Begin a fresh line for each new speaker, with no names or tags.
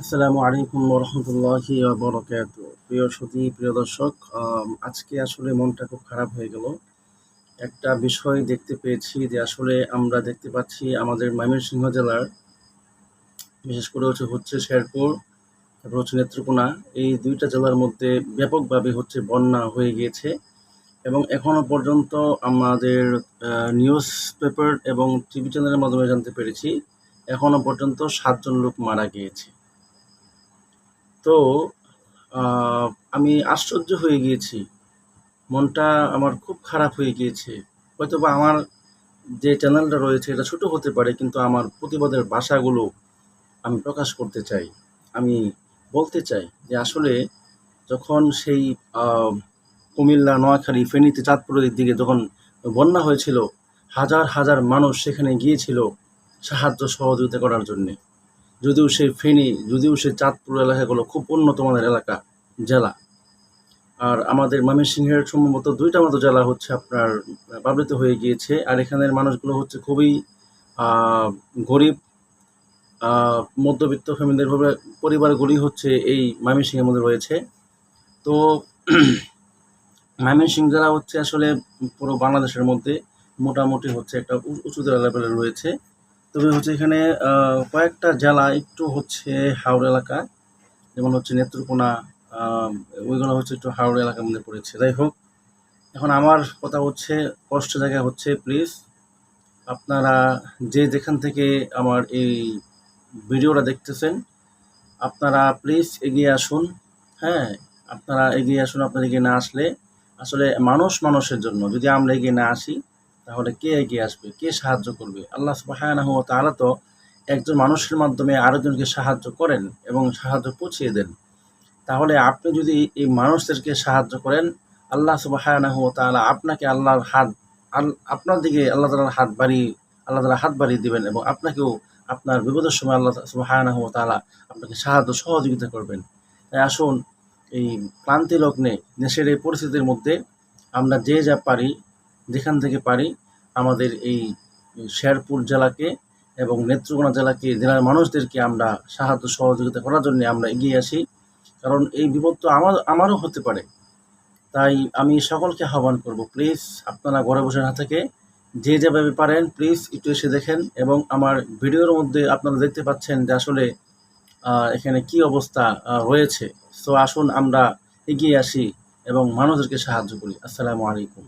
আসসালামু আলাইকুম রহমতুল্লাহি বারাকাতুহু। প্রিয় সুধী, প্রিয় দর্শক, আজকে আসলে মনটা খুব খারাপ হয়ে গেল। একটা বিষয় দেখতে পেয়েছি যে আসলে আমরা দেখতে পাচ্ছি আমাদের ময়মনসিংহ জেলার বিশেষ করে হচ্ছে শেরপুর, তারপর হচ্ছে নেত্রকোনা, এই ২ টা জেলার মধ্যে ব্যাপকভাবে হচ্ছে বন্যা হয়ে গিয়েছে এবং এখনো পর্যন্ত আমাদের নিউজ পেপার এবং টিভি চ্যানেলের মাধ্যমে জানতে পেরেছি এখনো পর্যন্ত ৭ জন লোক মারা গিয়েছে। তো আমি আশ্চর্য হয়ে গিয়েছি। মনটা আমার খুব খারাপ হয়ে গিয়েছে। হয়তোবা আমার যে চ্যানেলটা রয়েছে এটা ছোট হতে পারে, কিন্তু আমার প্রতিবাদের ভাষাগুলো আমি প্রকাশ করতে চাই। আমি বলতে চাই যে আসলে যখন সেই আ কুমিল্লা, নোয়াখালী, ফেনীতে, চাঁদপুরের দিকে যখন বন্যা হয়েছিল, হাজার, হাজার মানুষ সেখানে গিয়েছিল সাহায্য সহযোগিতা করার জন্যে। যদিও সেই চাঁদপুর এলাকাগুলো খুব উন্নত মানের এলাকা, জেলা। আর আমাদের ময়মনসিংহের সম্ভবত ২ টা মতো জেলা হচ্ছে আপনার প্লাবিত হয়ে গিয়েছে। আর এখানের মানুষগুলো হচ্ছে খুবই আ গরিব, আ মধ্যবিত্ত ফ্যামিলির পরিবারগুলি হচ্ছে এই ময়মনসিংহের মধ্যে রয়েছে। তো ময়মনসিংহ জেলা হচ্ছে আসলে পুরো বাংলাদেশের মধ্যে মোটামুটি হচ্ছে একটা উঁচু লেভেলে রয়েছে। তবে হচ্ছে এখানে কয়েকটা জেলা একটু হচ্ছে হাওর এলাকা, যেমন হচ্ছে নেত্রকোনা, আ ওইগুলো হচ্ছে একটু হাওর এলাকার মধ্যে পড়েছে। যাই হোক, এখন আমার কথা হচ্ছে, কষ্টের জায়গা হচ্ছে, প্লিজ আপনারা যে যেখান থেকে আমার এই ভিডিওটা দেখতেছেন, আপনারা প্লিজ এগিয়ে আসুন। হ্যাঁ? আপনারা এগিয়ে আসুন। আপনারা এগিয়ে না আসলে আসলে মানুষের জন্য যদি আমরা এগিয়ে না আসি, তাহলে কে এগিয়ে আসবে? কে সাহায্য করবে? আল্লাহ সুবহানাহু ওয়া তাআলা তো একজন মানুষের মাধ্যমে আরেকজনকে সাহায্য করেন এবং সাহায্য পৌঁছিয়ে দেন। তাহলে আপনি যদি এই মানুষদেরকে সাহায্য করেন, আল্লাহ সুবহানাহু ওয়া তাআলা আপনাকে আপনার দিকে আল্লাহ তাআলা হাত বাড়িয়ে দিবেন এবং আপনাকেও আপনার বিপদের সময় আল্লাহ সুবহানাহু ওয়া তাআলা আপনাকে সাহায্য সহযোগিতা করবেন। তাই আসুন, এই ক্লান্তি লগ্নে দেশের এই পরিস্থিতির মধ্যে আমরা যে যা পারি, যেখান থেকে পারি, আমাদের এই শেরপুর জেলাকে এবং নেত্রকোনা জেলার মানুষদেরকে আমরা সাহায্য সহযোগিতা করার জন্য আমরা এগিয়ে আসি। কারণ এই বিপদ তো আমারও হতে পারে। তাই আমি সকলকে আহ্বান করব, প্লিজ আপনারা ঘরে বসে না থেকে যে যেভাবে পারেন প্লিজ একটু এসে দেখেন এবং আমার ভিডিওর মধ্যে আপনারা দেখতে পাচ্ছেন যে আসলে এখানে কি অবস্থা হয়েছে। সো আসুন আমরা এগিয়ে আসি এবং মানুষদেরকে সাহায্য করি। আসসালামু আলাইকুম।